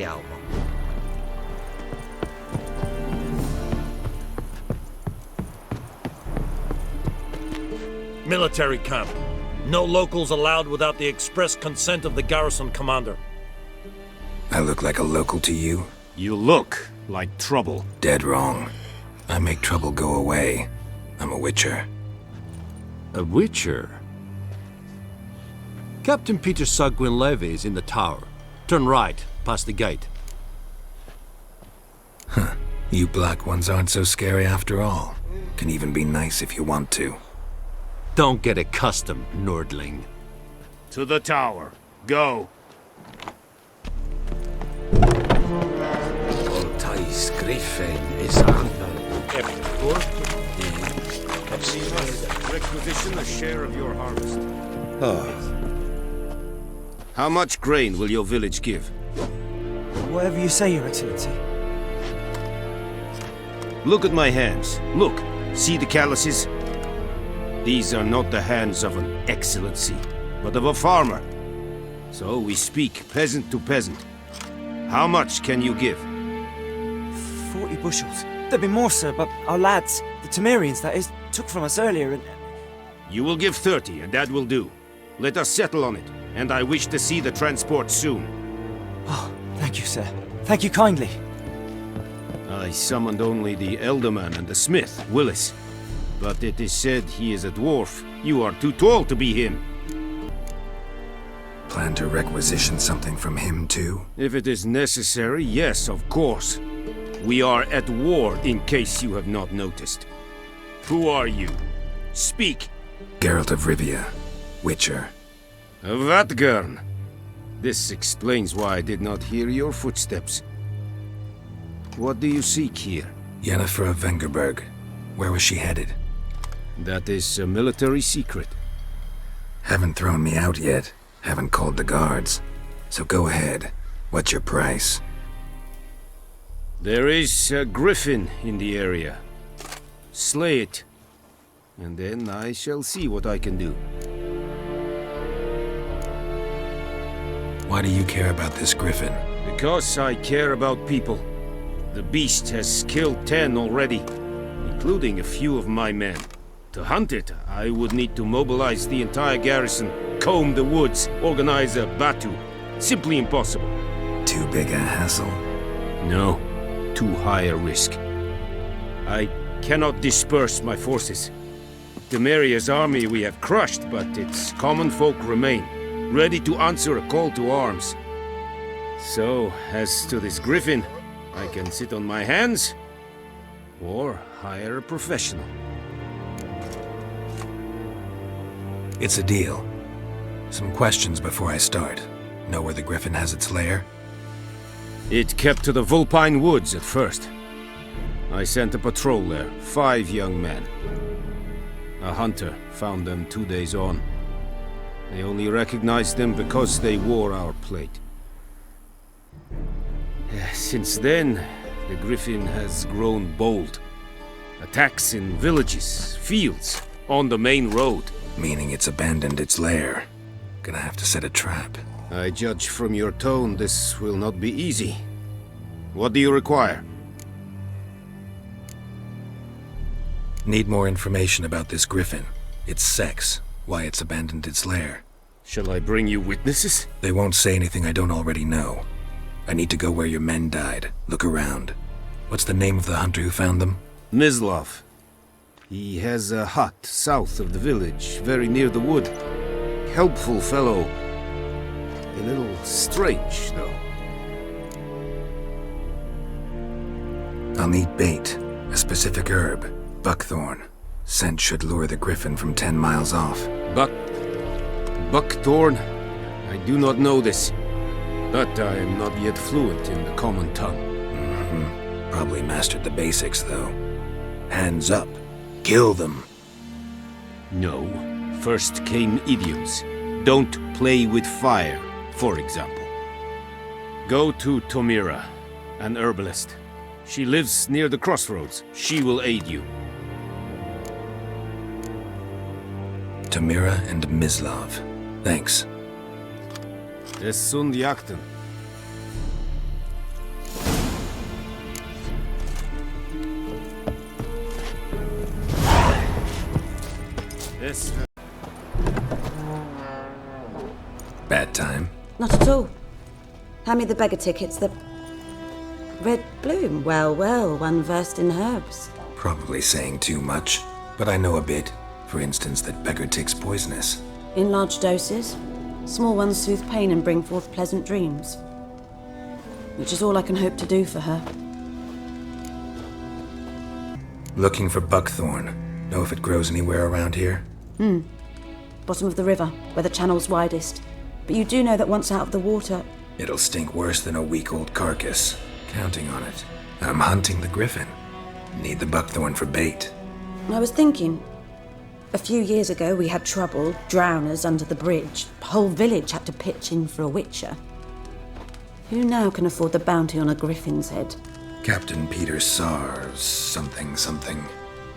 album. Military camp. No locals allowed without the express consent of the garrison commander. I look like a local to you? You look like trouble. Dead wrong. I make trouble go away. I'm a witcher. A witcher? Captain Peter Sagwin Levy is in the tower. Turn right, past the gate. Huh. You black ones aren't so scary after all. Can even be nice if you want to. Don't get accustomed, Nordling. To the tower. Go. Thais Griffin is under Requisition a share of your harvest. Oh, How much grain will your village give? Whatever you say, Your Excellency. Look at my hands. Look. See the calluses? These are not the hands of an excellency, but of a farmer. So we speak peasant to peasant. How much can you give? 40 bushels. There'd be more, sir, but our lads, the Temerians, that is, took from us earlier and... You will give 30, and that will do. Let us settle on it, and I wish to see the transport soon. Oh, thank you, sir. Thank you kindly. I summoned only the Elderman and the smith, Willis. But it is said he is a dwarf. You are too tall to be him. Plan to requisition something from him too? If it is necessary, yes, of course. We are at war, in case you have not noticed. Who are you? Speak! Geralt of Rivia, Witcher. Vatgern. This explains why I did not hear your footsteps. What do you seek here? Yennefer of Vengerberg. Where was she headed? That is a military secret. Haven't thrown me out yet. Haven't called the guards. So go ahead. What's your price? There is a griffin in the area. Slay it. And then I shall see what I can do. Why do you care about this griffin? Because I care about people. The beast has killed 10 already, including a few of my men. To hunt it, I would need to mobilize the entire garrison, comb the woods, organize a batu. Simply impossible. Too big a hassle? No, too high a risk. I cannot disperse my forces. Temeria's army we have crushed, but its common folk remain, ready to answer a call to arms. So, as to this griffin, I can sit on my hands, or hire a professional. It's a deal. Some questions before I start. Know where the griffin has its lair? It kept to the Vulpine Woods at first. I sent a patrol there, 5 young men. A hunter found them 2 days on. They only recognized them because they wore our plate. Since then, the griffin has grown bold. Attacks in villages, fields, on the main road. Meaning it's abandoned its lair. Gonna have to set a trap. I judge from your tone this will not be easy. What do you require? Need more information about this griffin. Its sex, why it's abandoned its lair. Shall I bring you witnesses? They won't say anything I don't already know. I need to go where your men died. Look around. What's the name of the hunter who found them? Mislav. He has a hut south of the village, very near the wood. Helpful fellow. A little strange, though. I'll need bait. A specific herb. Buckthorn. Scent should lure the griffin from 10 miles off. Buckthorn? I do not know this. But I am not yet fluent in the common tongue. Probably mastered the basics, though. Hands up. Kill them. No. First came idioms. Don't play with fire, for example. Go to Tomira, an herbalist. She lives near the crossroads. She will aid you. Tamira and Mislav. Thanks. Es sund jakten. Yes. Bad time? Not at all. Hand me the beggar tickets, the... Red bloom. Well, well, one versed in herbs. Probably saying too much, but I know a bit. For instance, that beggar tick's poisonous. In large doses. Small ones soothe pain and bring forth pleasant dreams. Which is all I can hope to do for her. Looking for buckthorn. Know if it grows anywhere around here? Bottom of the river, where the channel's widest. But you do know that once out of the water... It'll stink worse than a week-old carcass. Counting on it. I'm hunting the griffin. Need the buckthorn for bait. I was thinking... A few years ago we had trouble, drowners under the bridge. The whole village had to pitch in for a witcher. Who now can afford the bounty on a griffin's head? Captain Peter Sars, something.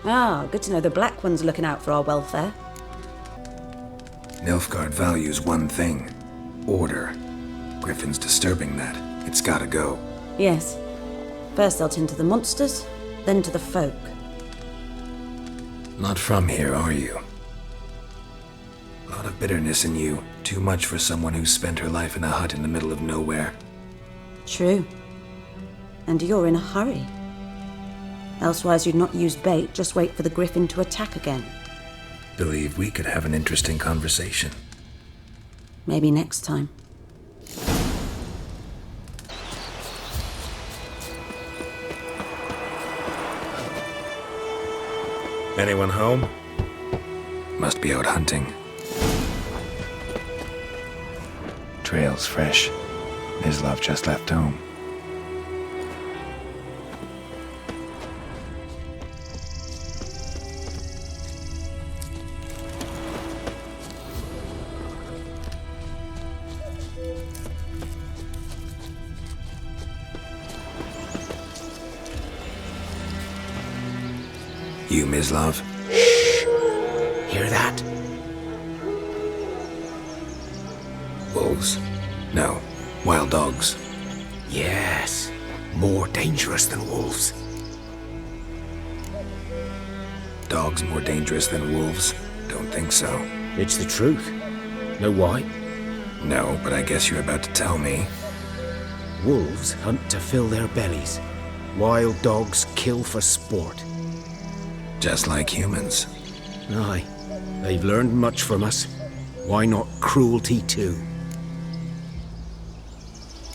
Ah, good to know the Black One's looking out for our welfare. Nilfgaard values one thing. Order. Griffin's disturbing that. It's gotta go. Yes. First they'll tend to the monsters, then to the folk. Not from here, are you? A lot of bitterness in you. Too much for someone who spent her life in a hut in the middle of nowhere. True. And you're in a hurry. Elsewise you'd not use bait, just wait for the griffin to attack again. Believe we could have an interesting conversation. Maybe next time. Anyone home? Must be out hunting. Trail's fresh. Mislav just left home. You, Mislav? Hear that? Wolves? No. Wild dogs. Yes. More dangerous than wolves. Dogs more dangerous than wolves? Don't think so. It's the truth. Know why? No, but I guess you're about to tell me. Wolves hunt to fill their bellies. Wild dogs kill for sport. Just like humans. Aye. They've learned much from us. Why not cruelty too?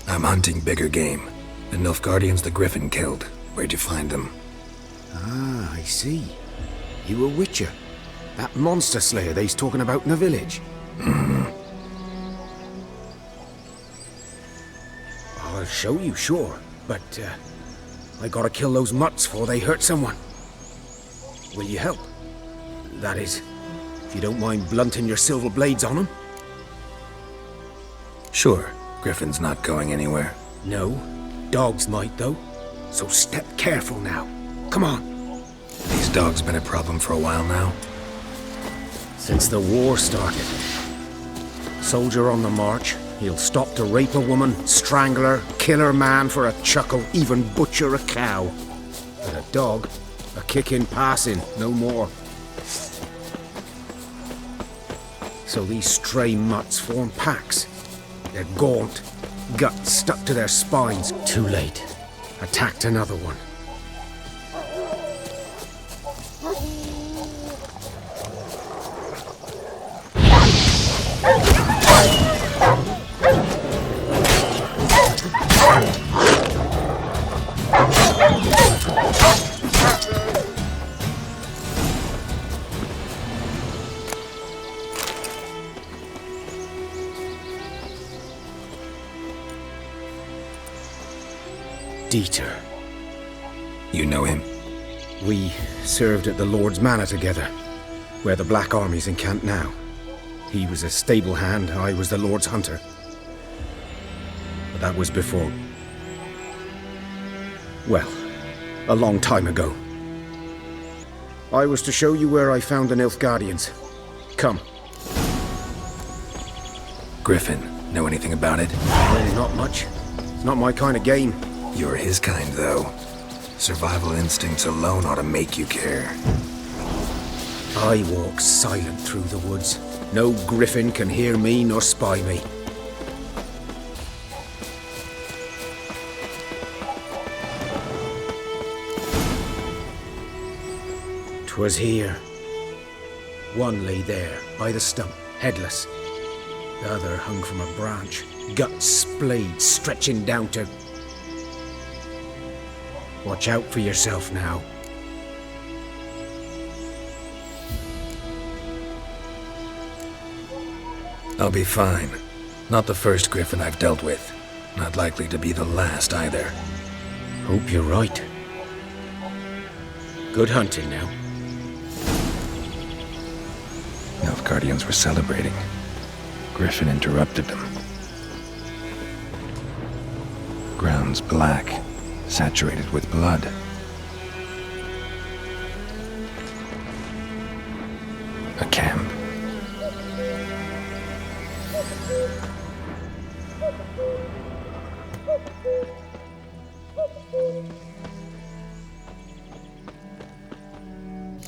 I'm hunting bigger game. The Nilfgaardians the Griffin killed. Where'd you find them? Ah, I see. You a witcher. That monster slayer they's talking about in the village. I'll show you, sure. But, I gotta kill those mutts before they hurt someone. Will you help? That is, if you don't mind blunting your silver blades on them. Sure. Griffin's not going anywhere. No. Dogs might, though. So step careful now. Come on. These dogs been a problem for a while now. Since the war started. Soldier on the march, he'll stop to rape a woman, strangle her, kill her man for a chuckle, even butcher a cow. But a dog, a kick in passing, no more. So these stray mutts form packs. They're gaunt, guts stuck to their spines. Too late. Attacked another one. Dieter. You know him? We served at the Lord's Manor together, where the Black Army's encamped now. He was a stable hand, I was the Lord's hunter. But that was before... well, a long time ago. I was to show you where I found the Nilfgaardians. Come. Griffin. Know anything about it? Well, not much. It's not my kind of game. You're his kind, though. Survival instincts alone ought to make you care. I walk silent through the woods. No griffin can hear me nor spy me. 'Twas here. One lay there, by the stump, headless. The other hung from a branch, guts splayed, stretching down to... Watch out for yourself now. I'll be fine. Not the first griffin I've dealt with. Not likely to be the last either. Hope you're right. Good hunting now. Nilfgaardians were celebrating. Griffin interrupted them. Ground's black, saturated with blood. A camp.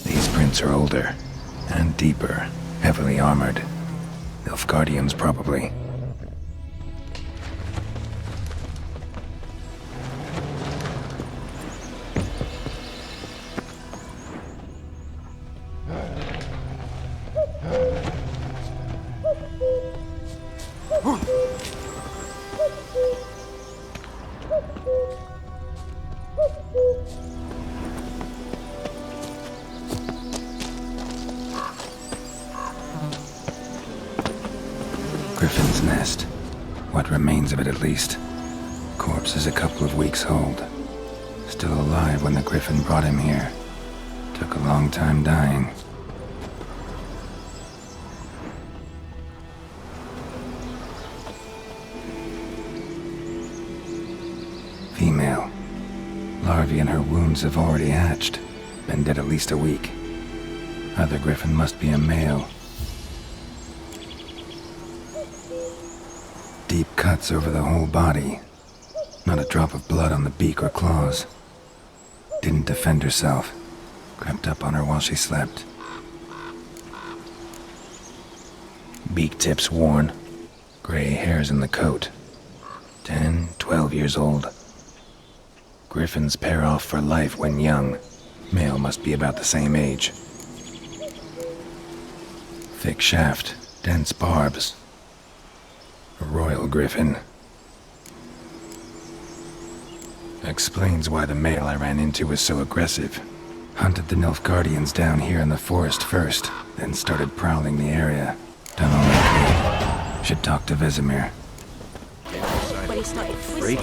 These prints are older and deeper, heavily armored. Nilfgaardians, probably. Griffin's nest. What remains of it, at least. Corpse is a couple of weeks old. Still alive when the Griffin brought him here. Took a long time dying. Female. Larvae in her wounds have already hatched. Been dead at least a week. Other Griffin must be a male. Deep cuts over the whole body. Not a drop of blood on the beak or claws. Didn't defend herself. Crept up on her while she slept. Beak tips worn. Gray hairs in the coat. 10, 12 years old. Griffins pair off for life when young. Male must be about the same age. Thick shaft, dense barbs. A royal griffin. Explains why the male I ran into was so aggressive. Hunted the Nilfgaardians down here in the forest first, then started prowling the area. Done all I could. Should talk to Vesemir. Freak.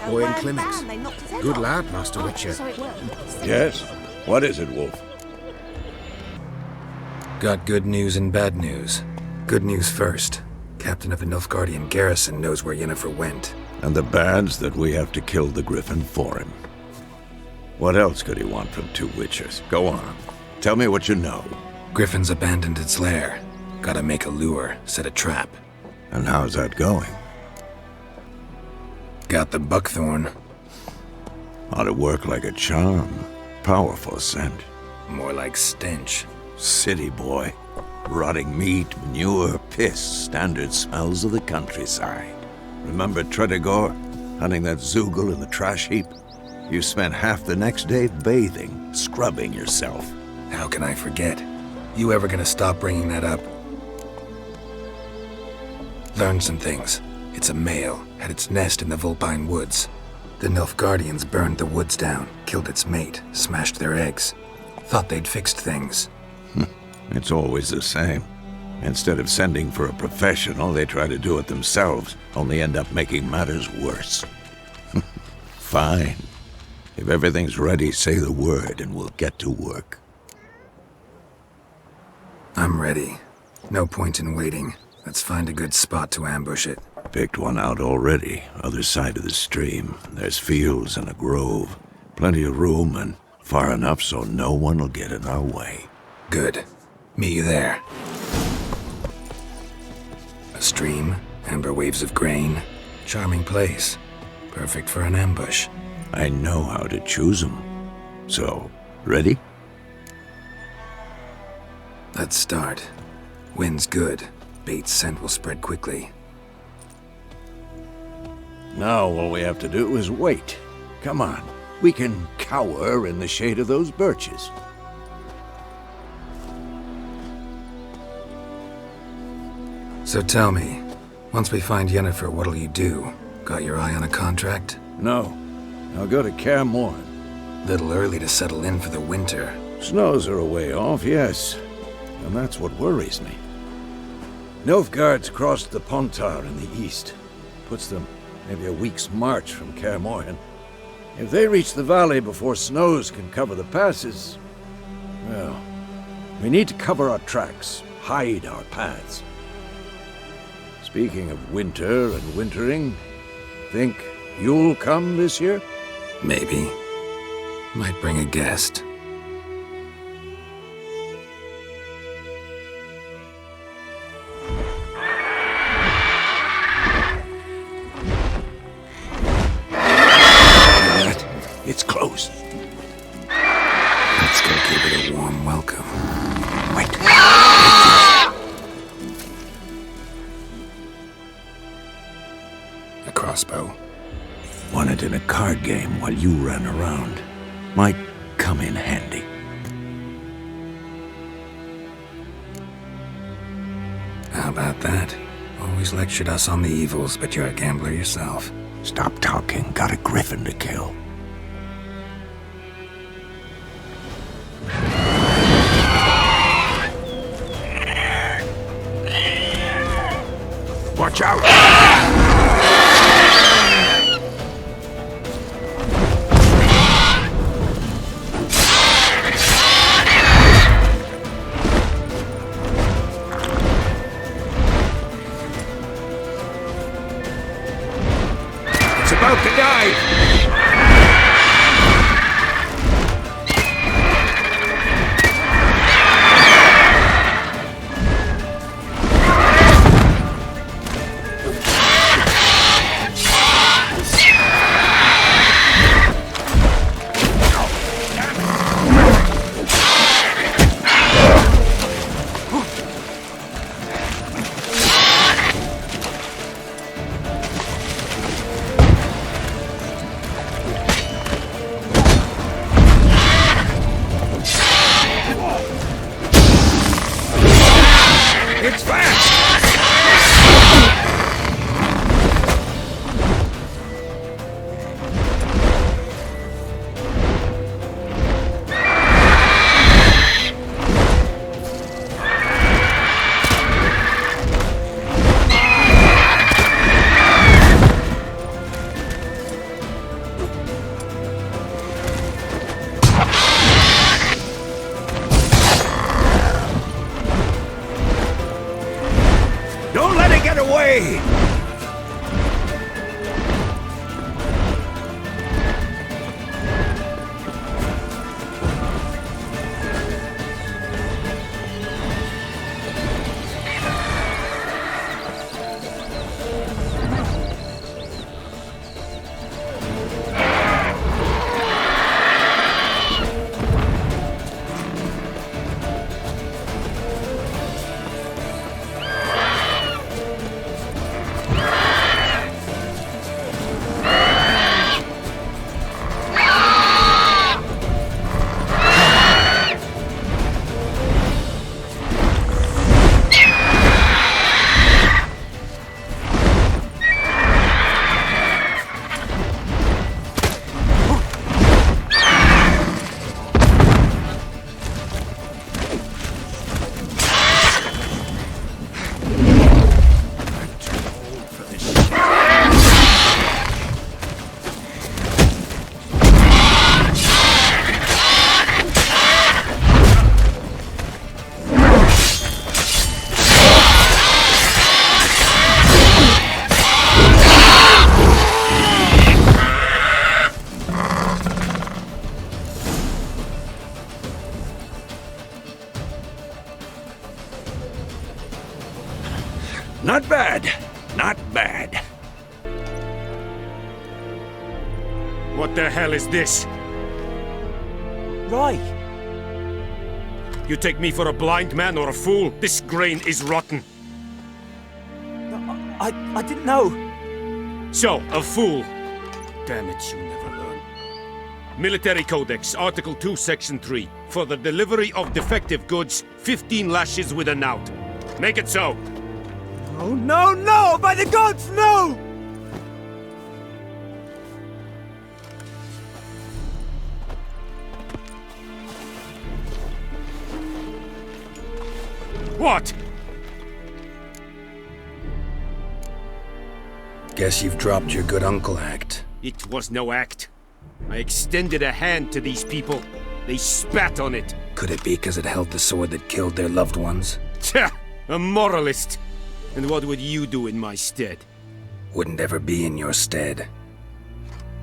Boy in clinics. Good lad, Master Witcher. Yes? What is it, Wolf? Got good news and bad news. Good news first. Captain of the Nilfgaardian garrison knows where Yennefer went. And the bad's that we have to kill the Griffin for him. What else could he want from two witchers? Go on. Tell me what you know. Griffin's abandoned its lair. Gotta make a lure, set a trap. And how's that going? Got the buckthorn. Ought to work like a charm. Powerful scent. More like stench. City boy. Rotting meat, manure, piss, standard smells of the countryside. Remember Tredegor? Hunting that Zoogle in the trash heap? You spent half the next day bathing, scrubbing yourself. How can I forget? You ever gonna stop bringing that up? Learned some things. It's a male, had its nest in the Vulpine Woods. The Nilfgaardians burned the woods down, killed its mate, smashed their eggs. Thought they'd fixed things. It's always the same. Instead of sending for a professional, they try to do it themselves, only end up making matters worse. Fine. If everything's ready, say the word and we'll get to work. I'm ready. No point in waiting. Let's find a good spot to ambush it. Picked one out already, other side of the stream. There's fields and a grove. Plenty of room and far enough so no one will get in our way. Good. Meet you there. A stream, amber waves of grain. Charming place. Perfect for an ambush. I know how to choose them. So, ready? Let's start. Wind's good. Bait's scent will spread quickly. Now all we have to do is wait. Come on. We can cower in the shade of those birches. So tell me, once we find Yennefer, what'll you do? Got your eye on a contract? No. I'll go to Kaer Morhen. Little early to settle in for the winter. Snows are a way off, yes. And that's what worries me. Nilfgaard's crossed the Pontar in the east. Puts them maybe a week's march from Kaer Morhen. If they reach the valley before snows can cover the passes, well, we need to cover our tracks, hide our paths. Speaking of winter and wintering, think you'll come this year? Maybe. Might bring a guest. It's close. Let's go give it a warm welcome. Wait. A crossbow. Won it in a card game while you ran around. Might come in handy. How about that? Always lectured us on the evils, but you're a gambler yourself. Stop talking. Got a griffin to kill. Watch out! It's about to die! It's fast! Don't let it get away! Not bad. Not bad. What the hell is this? Right. You take me for a blind man or a fool? This grain is rotten. I didn't know. So, a fool. Damn it, you never learn. Military Codex, Article 2, Section 3. For the delivery of defective goods, 15 lashes with a knout. Make it so. Oh, no, no! By the gods, no! What? Guess you've dropped your good uncle act. It was no act. I extended a hand to these people. They spat on it. Could it be because it held the sword that killed their loved ones? Tch! A moralist! And what would you do in my stead? Wouldn't ever be in your stead.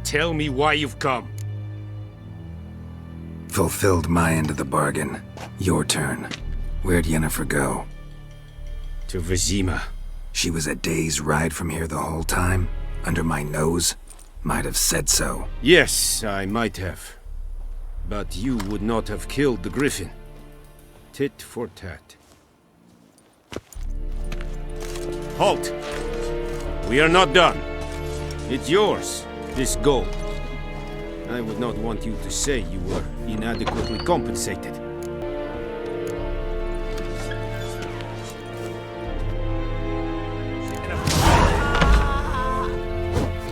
Tell me why you've come. Fulfilled my end of the bargain. Your turn. Where'd Yennefer go? To Vizima. She was a day's ride from here the whole time? Under my nose? Might have said so. Yes, I might have. But you would not have killed the griffin. Tit for tat. Halt! We are not done. It's yours, this gold. I would not want you to say you were inadequately compensated.